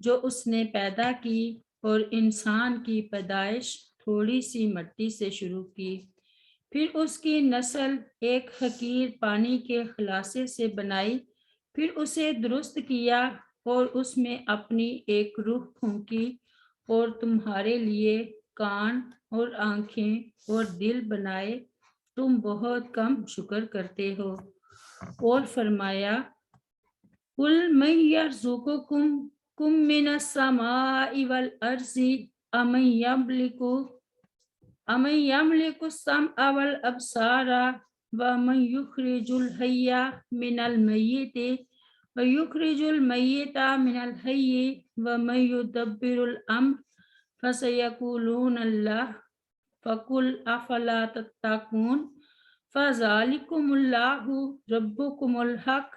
جو اس نے پیدا کی، اور انسان کی پیدائش تھوڑی سی مٹی سے شروع کی، پھر اس کی نسل ایک حقیر پانی کے خلاصے سے بنائی، پھر اسے درست کیا اور اس میں اپنی ایک روح پھونکی، اور تمہارے لیے کان اور آنکھیں اور دل بنائے، تم بہت کم شکر کرتے ہو۔ اور فرمایا قُلْ مَن يَرْزُقُكُم مِّنَ السَّمَاءِ وَالْأَرْضِ أَمَن يَمْلِكُ السَّمْعَ وَالْأَبْصَارَ وَمَن يُخْرِجُ الْحَيَّ مِنَ الْمَيِّتِ وَيُخْرِجُ الْمَيِّتَ مِنَ الْحَيِّ وَمَن يُدَبِّرُ الْأَمْرَ فَسَيَقُولُونَ اللَّهُ فَقُلْ أَفَلَا تَتَّقُونَ فَذَلِكُمُ اللَّهُ رَبُّكُمُ الْحَقُّ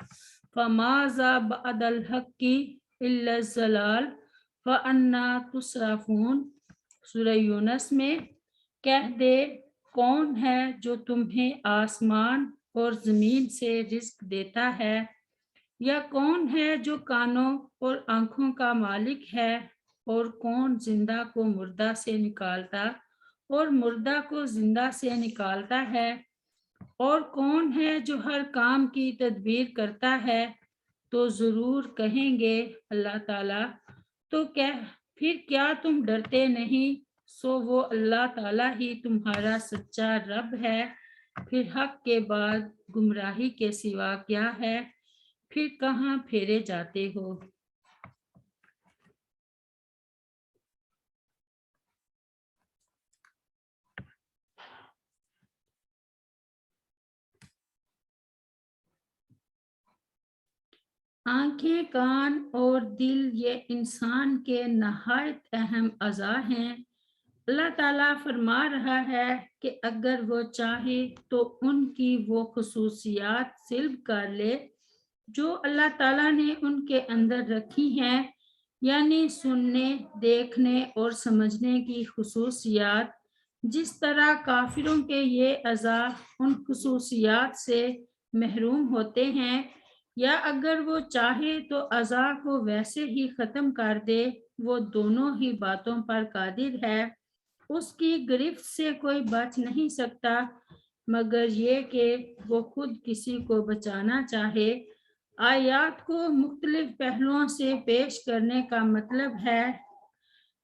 فَمَاذَا بَعْدَ الْحَقِّ إِلَّا الضَّلَالُ فَأَنَّىٰ تُصْرَفُونَ۔ سورہ یونس میں کہہ دے، کون ہے جو تمہیں آسمان اور زمین سے رزق دیتا ہے، یا کون ہے جو کانوں اور آنکھوں کا مالک ہے، اور کون زندہ کو مردہ سے نکالتا اور مردہ کو زندہ سے نکالتا ہے، اور کون ہے جو ہر کام کی تدبیر کرتا ہے، تو ضرور کہیں گے اللہ تعالیٰ۔ تو پھر کیا تم ڈرتے نہیں؟ سو وہ اللہ تعالیٰ ہی تمہارا سچا رب ہے، پھر حق کے بعد گمراہی کے سوا کیا ہے، پھر کہاں پھیرے جاتے ہو؟ آنکھیں، کان اور دل یہ انسان کے نہایت اہم اعضاء ہیں۔ اللہ تعالیٰ فرما رہا ہے کہ اگر وہ چاہے تو ان کی وہ خصوصیات سلب کر لے جو اللہ تعالیٰ نے ان کے اندر رکھی ہیں، یعنی سننے، دیکھنے اور سمجھنے کی خصوصیات، جس طرح کافروں کے یہ اعضاء ان خصوصیات سے محروم ہوتے ہیں، یا اگر وہ چاہے تو اعضاء کو ویسے ہی ختم کر دے، وہ دونوں ہی باتوں پر قادر ہے، اس کی گرفت سے کوئی بچ نہیں سکتا مگر یہ کہ وہ خود کسی کو بچانا چاہے۔ آیات کو مختلف پہلوؤں سے پیش کرنے کا مطلب ہے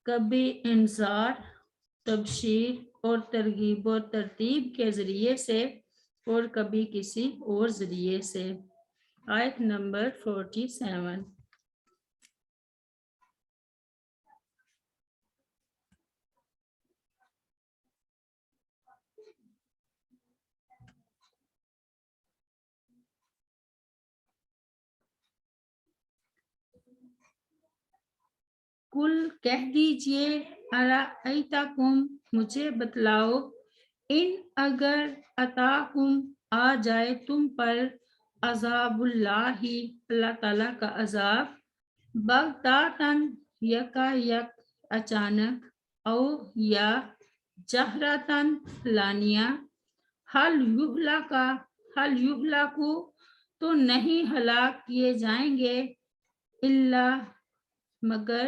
کبھی انذار، تبشیر اور ترغیب و ترتیب کے ذریعے سے، اور کبھی کسی اور ذریعے سے۔ آیت نمبر 47۔ کل کہہ دیجئے، ارائیتکم مجھے بتلاؤ، ان اگر اتاکم آ جائے تم پر عذاب اللہ اللہ تعالیٰ کا عذاب، بغتاتن یکا یک اچانک، او یا جہراتن لانیہ، حل یہلکو تو نہیں ہلاک کیے جائیں گے، اللہ مگر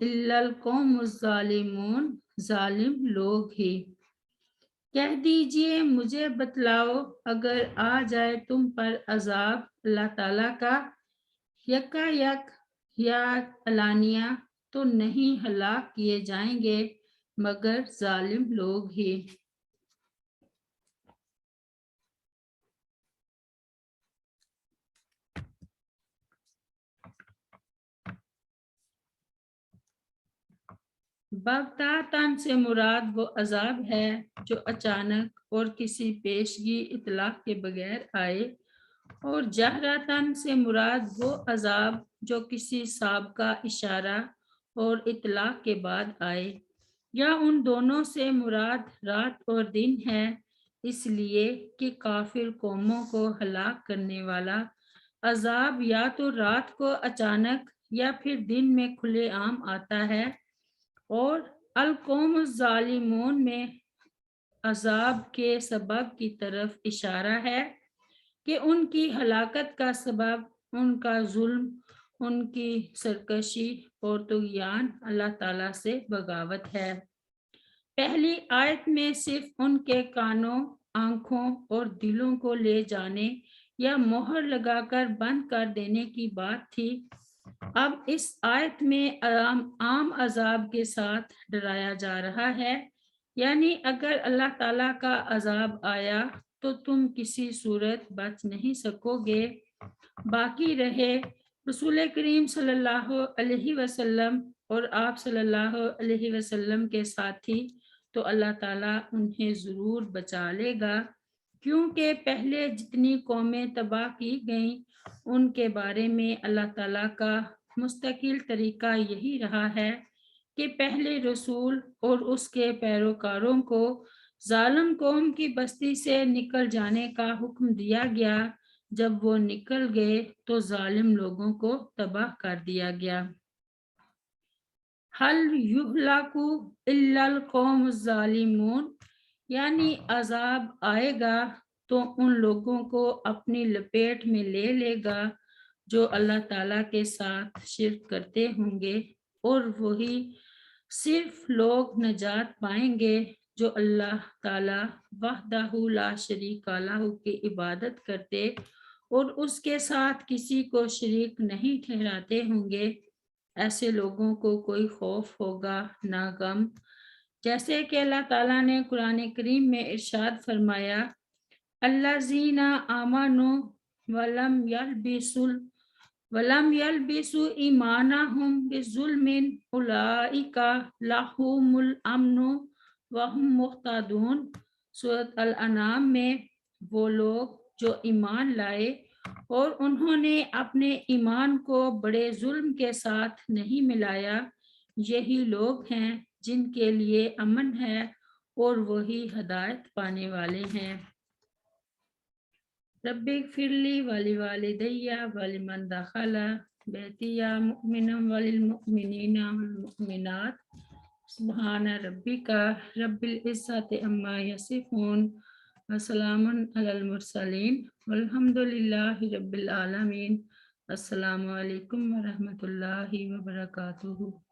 الا القوم الظالمون ظالم لوگ ہی۔ کہہ دیجئے مجھے بتلاؤ، اگر آ جائے تم پر عذاب اللہ تعالیٰ کا یکا یک یا علانیہ، تو نہیں ہلاک کیے جائیں گے مگر ظالم لوگ ہی۔ بغتاتن سے مراد وہ عذاب ہے جو اچانک اور کسی پیشگی اطلاع کے بغیر آئے، اور جہراتن سے مراد وہ عذاب جو کسی سابقہ اشارہ اور اطلاع کے بعد آئے، یا ان دونوں سے مراد رات اور دن ہے، اس لیے کہ کافر قوموں کو ہلاک کرنے والا عذاب یا تو رات کو اچانک یا پھر دن میں کھلے عام آتا ہے، اور القوم الظالمون میں عذاب کے سبب کی طرف اشارہ ہے کہ ان کی ہلاکت کا سبب ان کا ظلم ان کی سرکشی اور طغیان اللہ تعالیٰ سے بغاوت ہے۔ پہلی آیت میں صرف ان کے کانوں، آنکھوں اور دلوں کو لے جانے یا مہر لگا کر بند کر دینے کی بات تھی۔ اب اس آیت میں عام عذاب کے ساتھ ڈرایا جا رہا ہے، یعنی اگر اللہ تعالیٰ کا عذاب آیا تو تم کسی صورت بچ نہیں سکو گے۔ باقی رہے رسول کریم صلی اللہ علیہ وسلم اور آپ صلی اللہ علیہ وسلم کے ساتھی، تو اللہ تعالیٰ انہیں ضرور بچا لے گا، کیونکہ پہلے جتنی قومیں تباہ کی گئیں ان کے بارے میں اللہ تعالیٰ کا مستقل طریقہ یہی رہا ہے کہ پہلے رسول اور اس کے پیروکاروں کو ظالم قوم کی بستی سے نکل جانے کا حکم دیا گیا، جب وہ نکل گئے تو ظالم لوگوں کو تباہ کر دیا گیا۔ حل یہلکو الا القوم الظالمون، یعنی عذاب آئے گا تو ان لوگوں کو اپنی لپیٹ میں لے لے گا جو اللہ تعالیٰ کے ساتھ شرک کرتے ہوں گے، اور وہی صرف لوگ نجات پائیں گے جو اللہ تعالیٰ وحدہ لا شریک لہ کی عبادت کرتے اور اس کے ساتھ کسی کو شریک نہیں ٹھہراتے ہوں گے۔ ایسے لوگوں کو کوئی خوف ہوگا نہ غم، جیسے کہ اللہ تعالیٰ نے قرآن کریم میں ارشاد فرمایا، الذین آمنوا ولم یلبسوا ایمانہم بظلم اولئک لہم الامن وہم مہتدون۔ سورۃ الانعام میں وہ لوگ جو ایمان لائے اور انہوں نے اپنے ایمان کو بڑے ظلم کے ساتھ نہیں ملایا، یہی لوگ ہیں جن کے لیے امن ہے اور وہی ہدایت پانے والے ہیں۔ رب اغفر لی ولوالدی ولمن دخل بیتی مؤمنا وللمؤمنین والمؤمنات سبحان ربک رب العزت عما یصفون وسلام علی المرسلین والحمد للہ رب العالمین۔ السلام علیکم ورحمۃ اللہ وبرکاتہ۔